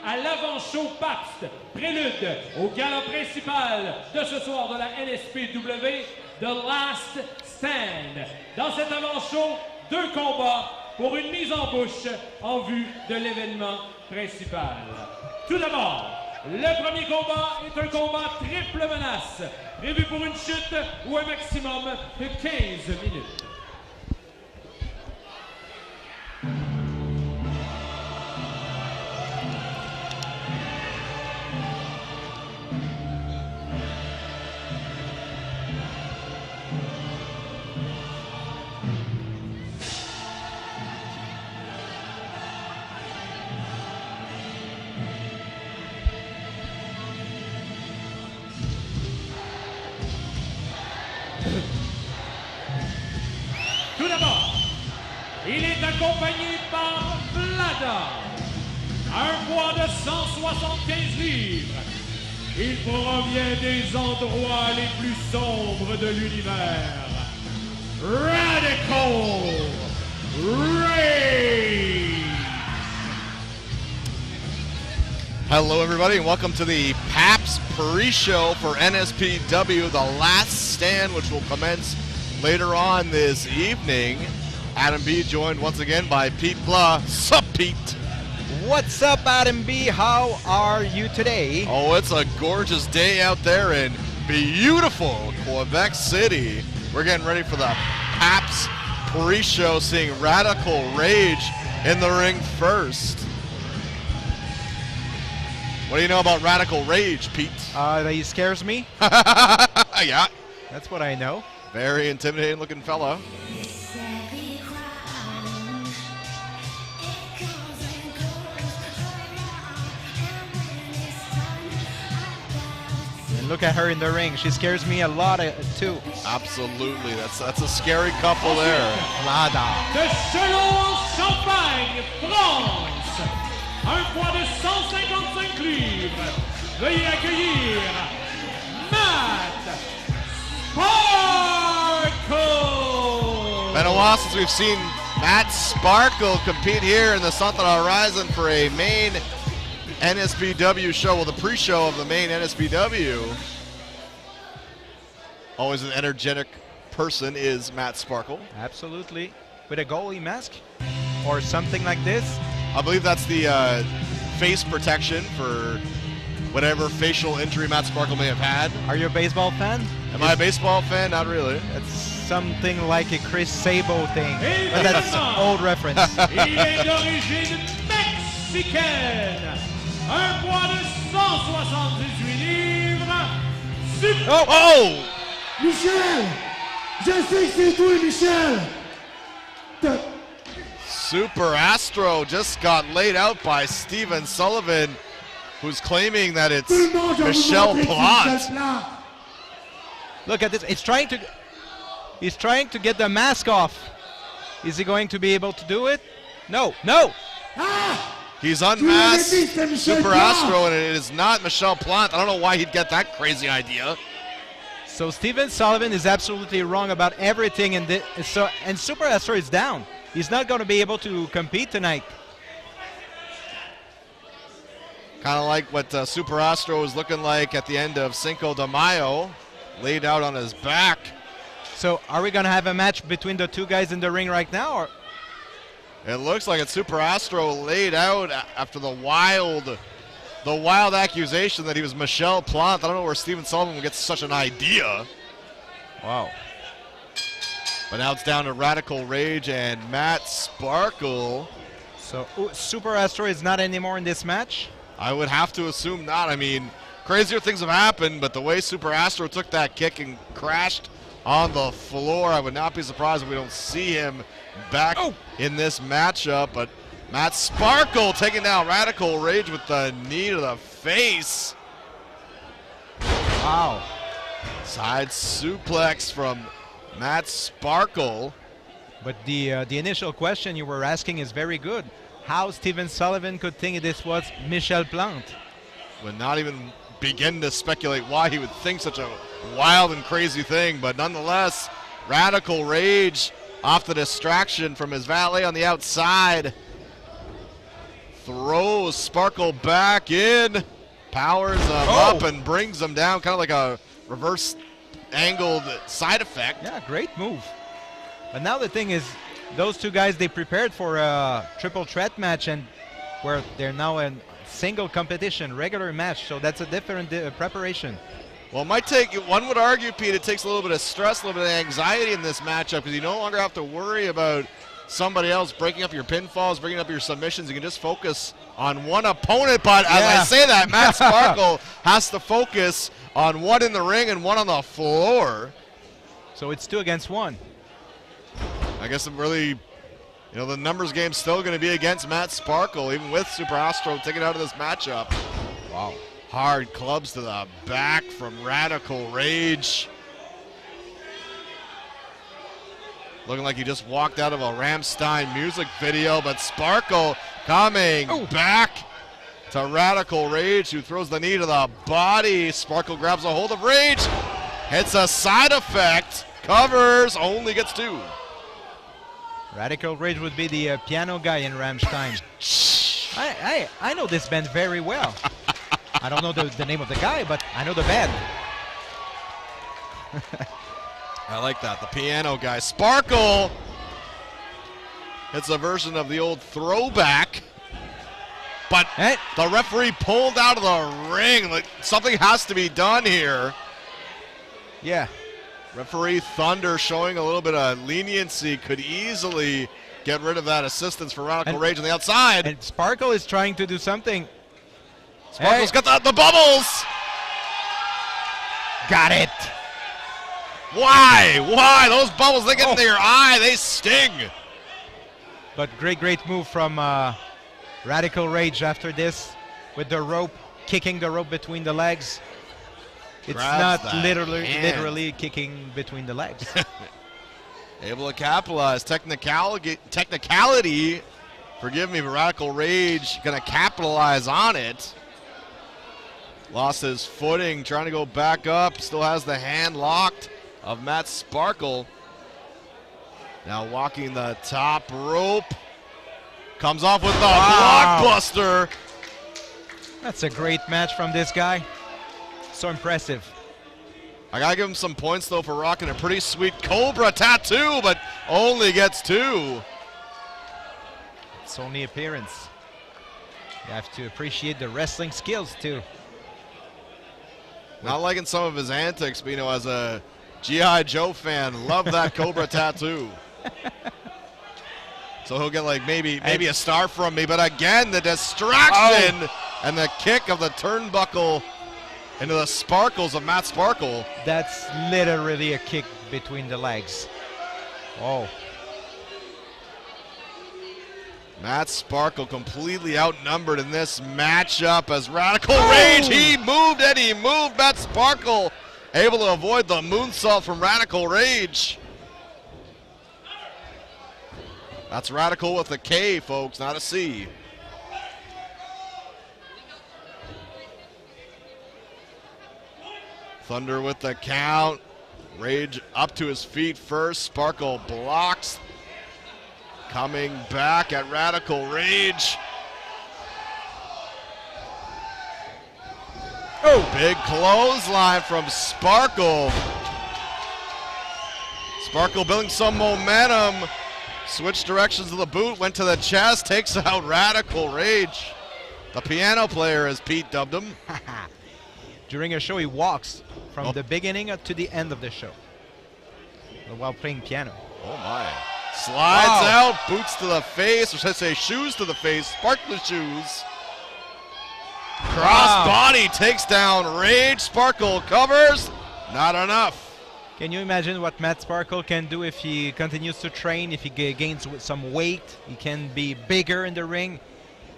à l'avant-show Pabst, prélude au gala principal de ce soir de la NSPW, The Last Stand. Dans cet avant-show, 2 combats pour une mise en bouche en vue de l'événement principal. Tout d'abord, le premier combat est un combat triple menace, prévu pour une chute ou un maximum de 15 minutes. Tout d'abord, il est accompagné par Vlada, un poids de 175 livres. Il provient des endroits les plus sombres de l'univers. Radical Rage! Hello everybody and welcome to the Pabst pre-show for NSPW, The Last Stand, which will commence later on this evening. Adam B joined once again by Pete Blah. Sup, Pete? What's up, Adam B? How are you today? Oh, it's a gorgeous day out there in beautiful Quebec City. We're getting ready for the Pabst pre-show, seeing Radical Rage in the ring first. What do you know about Radical Rage, Pete? That he scares me. Yeah. That's what I know. Very intimidating looking fella. And look at her in the ring. She scares me a lot too. Absolutely. That's a scary couple there. Vlada. De Chalon-Champagne, France, un poids de 155 livres. Veuillez accueillir Matt Sparkle! Been a while since we've seen Matt Sparkle compete here in the Southern Horizon for a main NSPW show, well, the pre-show of the main NSPW. Always an energetic person is Matt Sparkle. Absolutely. With a goalie mask or something like this. I believe that's the face protection for whatever facial injury Matt Sparkle may have had. Are you a baseball fan? Am I a baseball fan? Not really. It's something like a Chris Sabo thing. But that's an old reference. Il est d'origine mexicaine. Un poids de 178 livres. Oh! Michel! Je sais que c'est toi, Michel! Super Astro just got laid out by Steven Sullivan, who's claiming that it's Michel Plante. Look at this. He's trying to get the mask off. Is he going to be able to do it? No. No. He's unmasked Super Astro, and it is not Michel Plante. I don't know why he'd get that crazy idea. So Steven Sullivan is absolutely wrong about everything, and Super Astro is down. He's not going to be able to compete tonight. Kind of like what Super Astro was looking like at the end of Cinco de Mayo, laid out on his back. So are we going to have a match between the two guys in the ring right now? Or? It looks like it's Super Astro laid out after the wild accusation that he was Michel Plante. I don't know where Steven Sullivan gets such an idea. Wow. But now it's down to Radical Rage and Matt Sparkle. So Super Astro is not anymore in this match? I would have to assume not. I mean, crazier things have happened, but the way Super Astro took that kick and crashed on the floor, I would not be surprised if we don't see him back in this matchup. But Matt Sparkle taking down Radical Rage with the knee to the face. Wow. Side suplex from Matt Sparkle. But the initial question you were asking is very good. How Steven Sullivan could think this was Michel Plante. Would not even begin to speculate why he would think such a wild and crazy thing, but nonetheless, Radical Rage off the distraction from his valet on the outside. throws Sparkle back in, powers him up and brings him down, kind of like a reverse angled side effect. Yeah, great move. But now the thing is, those two guys, they prepared for a triple threat match, and where they're now in single competition, regular match, so that's a different preparation. Well, it might take, one would argue, Pete, it takes a little bit of stress, a little bit of anxiety in this matchup, because you no longer have to worry about somebody else breaking up your pinfalls, breaking up your submissions. You can just focus on one opponent. But as I say that, Matt Sparkle has to focus on one in the ring and one on the floor. So it's 2 against 1. I guess I'm really, you know, the numbers game's still going to be against Matt Sparkle, even with Super Astro taken out of this matchup. Wow. Hard clubs to the back from Radical Rage. Looking like he just walked out of a Rammstein music video, but Sparkle coming back to Radical Rage, who throws the knee to the body. Sparkle grabs a hold of Rage, hits a side effect, covers, only gets 2. Radical Rage would be the piano guy in Rammstein. I know this band very well. I don't know the name of the guy, but I know the band. I like that, the piano guy. Sparkle hits a version of the old throwback, but the referee pulled out of the ring. Like, something has to be done here. Yeah. Referee Thunder showing a little bit of leniency, could easily get rid of that assistance for Radical Rage on the outside. And Sparkle is trying to do something. Sparkle's got the bubbles. Got it. Why? Those bubbles, they get into your eye, they sting. But great move from Radical Rage after this with the rope, kicking the rope between the legs. It's not literally kicking between the legs. Able to capitalize. Technicality, forgive me, but Radical Rage going to capitalize on it. Lost his footing, trying to go back up. Still has the hand locked of Matt Sparkle. Now walking the top rope. Comes off with the blockbuster. That's a great match from this guy. So impressive. I gotta give him some points though for rocking a pretty sweet Cobra tattoo, but only gets 2. It's only appearance. You have to appreciate the wrestling skills too. Not liking some of his antics, but you know, as a G.I. Joe fan, love that Cobra tattoo. So he'll get like maybe a star from me, but again, the distraction and the kick of the turnbuckle into the sparkles of Matt Sparkle. That's literally a kick between the legs. Oh. Matt Sparkle completely outnumbered in this matchup as Radical Rage, he moved. Matt Sparkle able to avoid the moonsault from Radical Rage. That's Radical with a K, folks, not a C. Thunder with the count. Rage up to his feet first. Sparkle blocks. Coming back at Radical Rage. Big clothesline from Sparkle. Sparkle building some momentum. Switched directions of the boot, went to the chest, takes out Radical Rage. The piano player, as Pete dubbed him. During a show, he walks from the beginning to the end of the show while playing piano. Oh my. Slides out, boots to the face, or should I say shoes to the face, Sparkle shoes. Cross body takes down Rage. Sparkle covers, not enough. Can you imagine what Matt Sparkle can do if he continues to train, if he gains some weight? He can be bigger in the ring.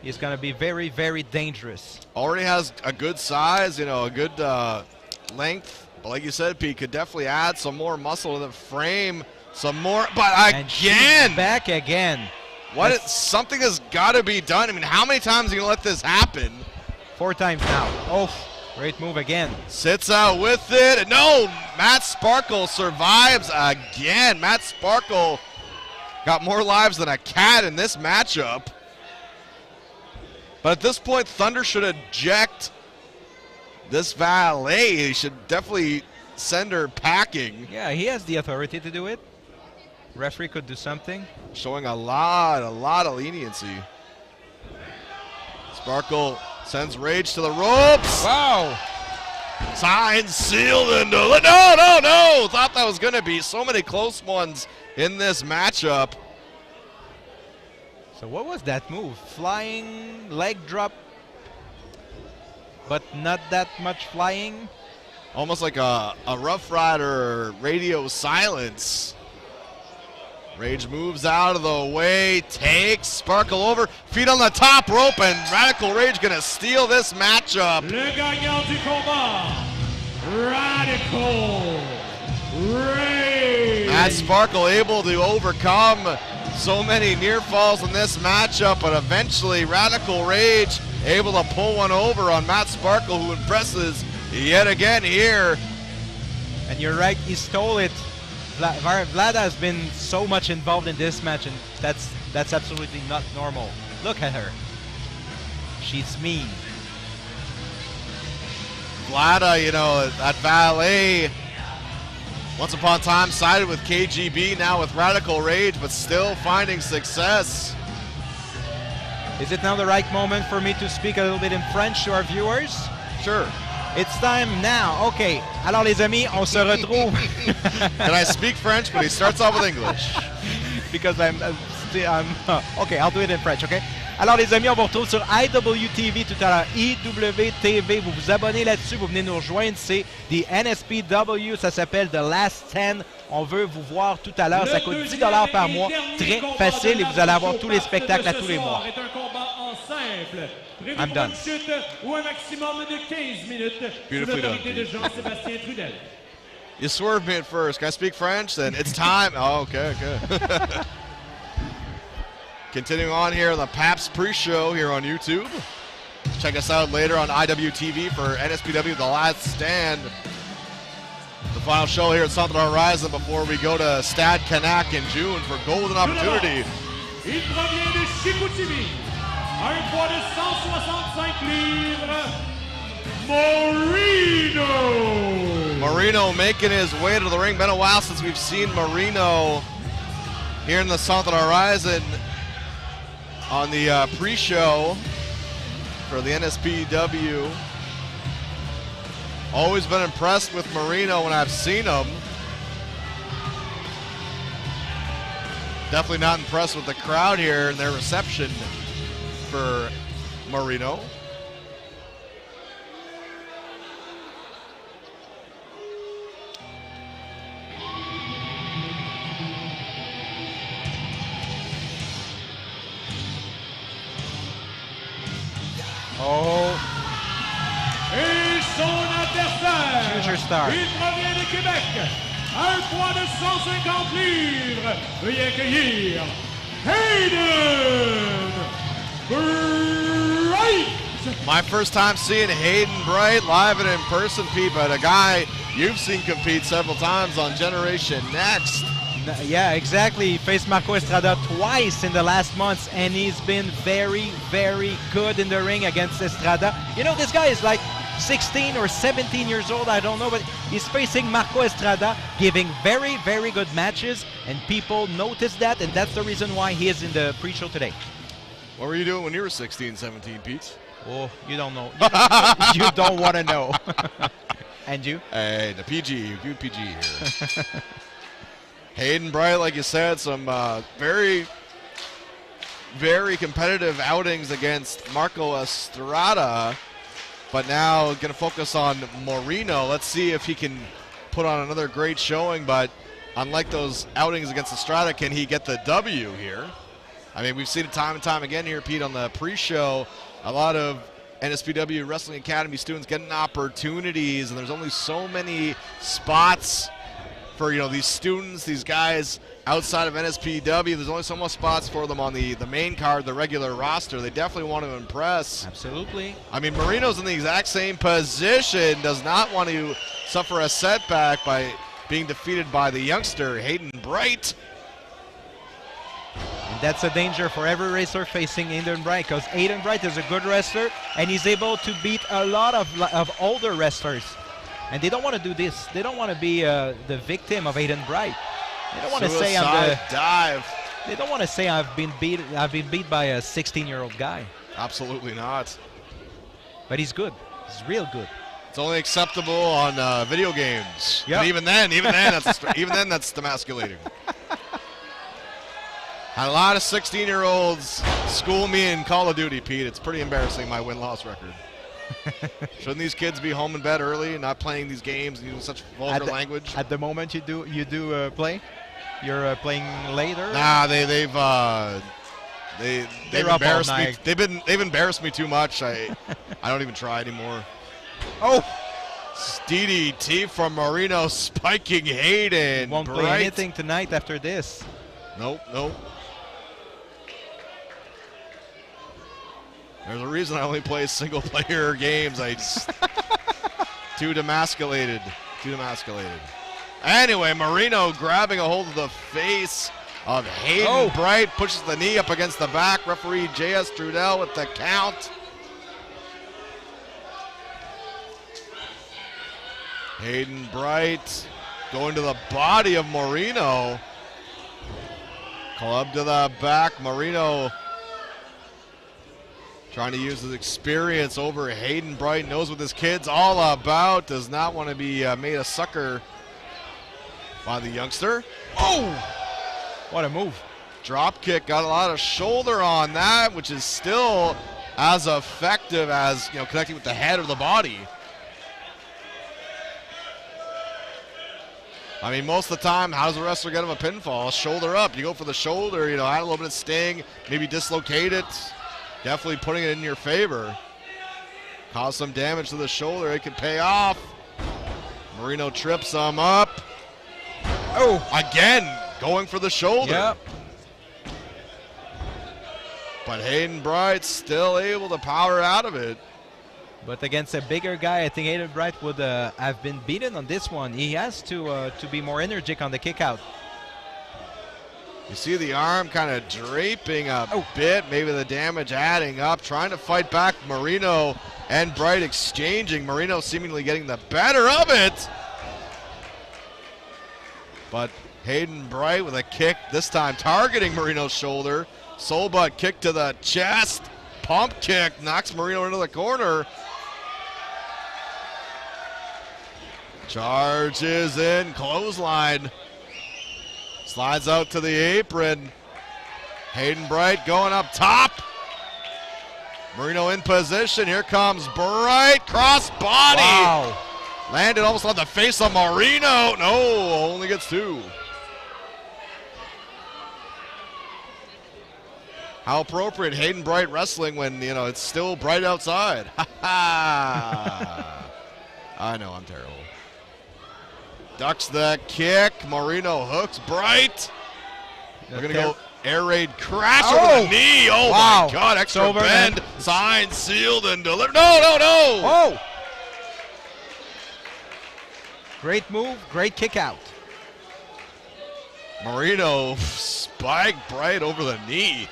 He's going to be very, very dangerous. Already has a good size, you know, a good length. But like you said, Pete, could definitely add some more muscle to the frame. Some more, but again. Back again. Something has got to be done. I mean, how many times are you going to let this happen? 4 times now. Great move again. Sits out with it. No, Matt Sparkle survives again. Matt Sparkle got more lives than a cat in this matchup. But at this point, Thunder should eject this valet. He should definitely send her packing. Yeah, he has the authority to do it. Referee could do something. Showing a lot of leniency. Sparkle sends Rage to the ropes. Wow. Signed, sealed, and no. Thought that was going to be so many close ones in this matchup. So what was that move? Flying leg drop, but not that much flying. Almost like a Rough Rider radio silence. Rage moves out of the way, takes Sparkle over, feet on the top rope, and Radical Rage gonna steal this matchup. Le gagnant du combat, Radical Rage. Matt Sparkle able to overcome so many near falls in this matchup, but eventually Radical Rage able to pull one over on Matt Sparkle, who impresses yet again here. And you're right, he stole it. Vlada has been so much involved in this match, and that's absolutely not normal. Look at her. She's mean. Vlada, you know, at Valet, once upon a time sided with KGB, now with Radical Rage, but still finding success. Is it now the right moment for me to speak a little bit in French to our viewers? Sure. It's time now. Okay. Alors les amis, on se retrouve. Can I speak French? But he starts off with English. Because I'm okay, I'll do it in French, okay? Alors les amis, on vous retrouve sur IWTV tout à l'heure. IWTV, vous vous abonnez là-dessus, vous venez nous rejoindre. C'est the NSPW, ça s'appelle The Last Stand. On veut vous voir tout à l'heure. Ça coûte 10 $ par mois. Très facile et vous allez avoir tous les spectacles à tous les mois. I'm done. Beautifully done. You swerved me at first. Can I speak French? Then it's time. Oh, okay. Continuing on here on the Pabst pre-show here on YouTube. Check us out later on IWTV for NSPW The Last Stand. The final show here at Centre Horizon before we go to Stade Canac in June for Golden Opportunity. Il provient de Chicoutimi. Un poids de 165 livres. Marino making his way to the ring. Been a while since we've seen Marino here in the Centre Horizon on the pre-show for the NSPW. Always been impressed with Marino when I've seen him. Definitely not impressed with the crowd here and their reception for Marino. Oh. Et son adversaire, Future star. Il provient de Québec, un poids de 150 livres. Veuillez accueillir Hayden Bright. My first time seeing Hayden Bright live and in person, Pete, but a guy you've seen compete several times on Generation Next. Yeah, exactly. He faced Marco Estrada twice in the last months, and he's been very, very good in the ring against Estrada. You know, this guy is like 16 or 17 years old, I don't know, but he's facing Marco Estrada, giving very, very good matches, and people notice that, and that's the reason why he is in the pre-show today. What were you doing when you were 16, 17, Pete? Oh, you don't know. You don't want to know. And you? Hey, the PG, good PG here. Hayden Bright, like you said, some very, very competitive outings against Marco Estrada, but now going to focus on Marino. Let's see if he can put on another great showing, but unlike those outings against Estrada, can he get the W here? I mean, we've seen it time and time again here, Pete, on the pre-show. A lot of NSPW Wrestling Academy students getting opportunities, and there's only so many spots for, you know, these students, these guys outside of NSPW. There's only so much spots for them on the main card, the regular roster. They definitely want to impress. Absolutely. I mean, Marino's in the exact same position, does not want to suffer a setback by being defeated by the youngster, Hayden Bright. And that's a danger for every racer facing Hayden Bright, because Hayden Bright is a good wrestler and he's able to beat a lot of older wrestlers. And they don't want to do this. They don't want to be the victim of Hayden Bright. They don't want to say dive. They don't want to say I've been beat by a 16-year-old guy. Absolutely not. But he's good. He's real good. It's only acceptable on video games. Yep. And even then, that's demasculating. Had a lot of 16-year-olds school me in Call of Duty, Pete. It's pretty embarrassing, my win-loss record. Shouldn't these kids be home in bed early and not playing these games and using such vulgar language? At the moment, you do play. You're playing later. Nah, they've embarrassed me. They've embarrassed me too much. I don't even try anymore. Oh, DDT from Marino spiking Hayden. Won't play anything tonight after this. Nope. There's a reason I only play single-player games. Too demasculated. Anyway, Marino grabbing a hold of the face of Hayden Bright, pushes the knee up against the back. Referee J.S. Trudell with the count. Hayden Bright going to the body of Marino. Club to the back. Marino trying to use his experience over Hayden Bright. Knows what this kid's all about. Does not want to be made a sucker by the youngster. Oh! What a move. Drop kick. Got a lot of shoulder on that, which is still as effective as, connecting with the head or the body. I mean, most of the time, how does a wrestler get him a pinfall? Shoulder up. You go for the shoulder, add a little bit of sting, maybe dislocate it. Definitely putting it in your favor. Cause some damage to the shoulder. It could pay off. Marino trips him up. Oh, again, going for the shoulder. Yep. But Hayden Bright still able to power out of it. But against a bigger guy, I think Hayden Bright would have been beaten on this one. He has to be more energetic on the kick out. You see the arm kind of draping a bit, maybe the damage adding up, trying to fight back. Marino and Bright exchanging. Marino seemingly getting the better of it. But Hayden Bright with a kick, this time targeting Marino's shoulder. Soul butt kick to the chest. Pump kick knocks Marino into the corner. Charges in, clothesline. Slides out to the apron. Hayden Bright going up top. Marino in position. Here comes Bright. Cross body. Wow. Landed almost on the face of Marino. No, only gets two. How appropriate Hayden Bright wrestling when, it's still bright outside. Ha ha. I know, I'm terrible. Ducks the kick. Marino hooks Bright. We're going to go air raid crash over the knee. Oh, wow. My God. Extra over, bend. Signed, sealed, and delivered. No. Oh. Great move. Great kick out. Marino spiked Bright over the knee.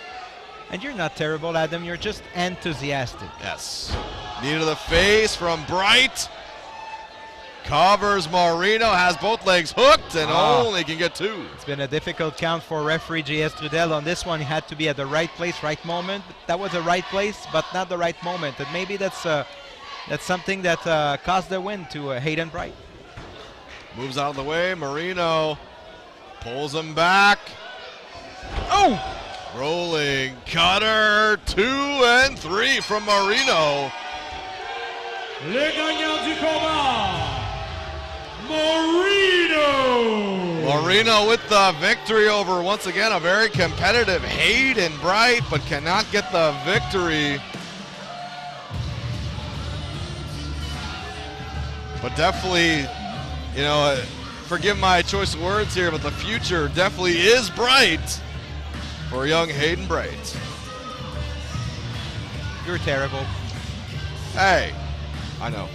And you're not terrible, Adam. You're just enthusiastic. Yes. Knee to the face from Bright. Covers Marino, has both legs hooked, and only can get two. It's been a difficult count for referee J.S. Trudell. On this one, he had to be at the right place, right moment. That was the right place, but not the right moment. And maybe that's something that caused the win to Hayden Bright. Moves out of the way. Marino pulls him back. Oh! Rolling cutter, 2 and 3 from Marino. Le gagnant du combat, Marino. Marino with the victory over, once again, a very competitive Hayden Bright, but cannot get the victory. But definitely, forgive my choice of words here, but the future definitely is bright for young Hayden Bright. You're terrible. Hey, I know.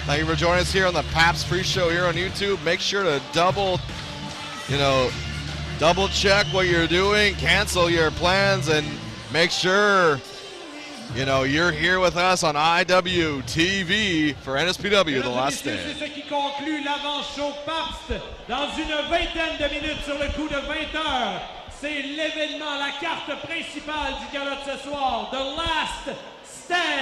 Thank you for joining us here on the Pabst Pre-Show here on YouTube. Make sure to double check what you're doing, cancel your plans, and make sure you're here with us on IWTV for NSPW, The Last Stand. C'est ce qui conclut l'avant-show Pabst dans une vingtaine de minutes sur le coup de 20 heures. C'est l'événement, la carte principale du gala de ce soir, The Last Stand.